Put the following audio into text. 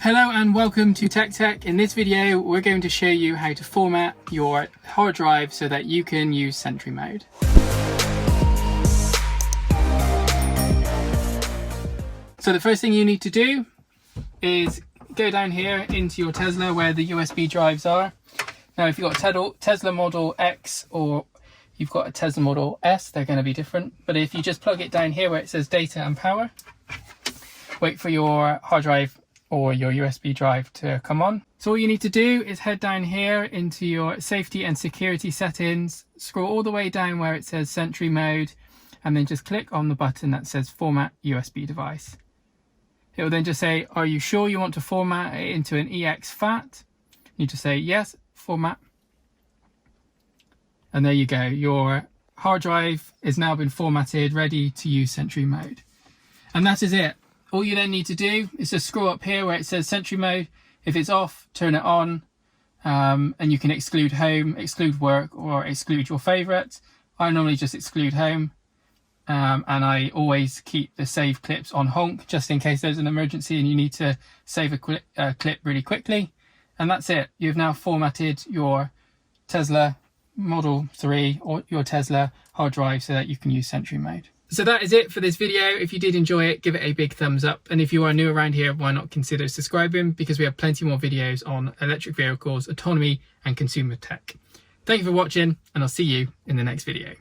Hello and welcome to TechTekk. In this video we're going to show you how to format your hard drive so that you can use Sentry mode. So the first thing you need to do is go down here into your Tesla where the USB drives are. Now if you've got a Tesla Model X or you've got a Tesla Model S, they're going to be different. But if you just plug it down here where it says data and power, wait for your hard drive or your USB drive to come on. So all you need to do is head down here into your safety and security settings, scroll all the way down where it says Sentry mode, and then just click on the button that says format USB device. It will then just say, are you sure you want to format it into an EX-FAT? You just say yes, format. And there you go. Your hard drive is now been formatted, ready to use Sentry mode. And that is it. All you then need to do is just scroll up here where it says Sentry mode. If it's off, turn it on, and you can exclude home, exclude work, or exclude your favorites. I normally just exclude home, and I always keep the save clips on honk just in case there's an emergency and you need to save a clip really quickly. And that's it. You've now formatted your Tesla Model 3 or your Tesla hard drive so that you can use Sentry mode. So that is it for this video. If you did enjoy it, give it a big thumbs up. And if you are new around here, why not consider subscribing, because we have plenty more videos on electric vehicles, autonomy and consumer tech. Thank you for watching, and I'll see you in the next video.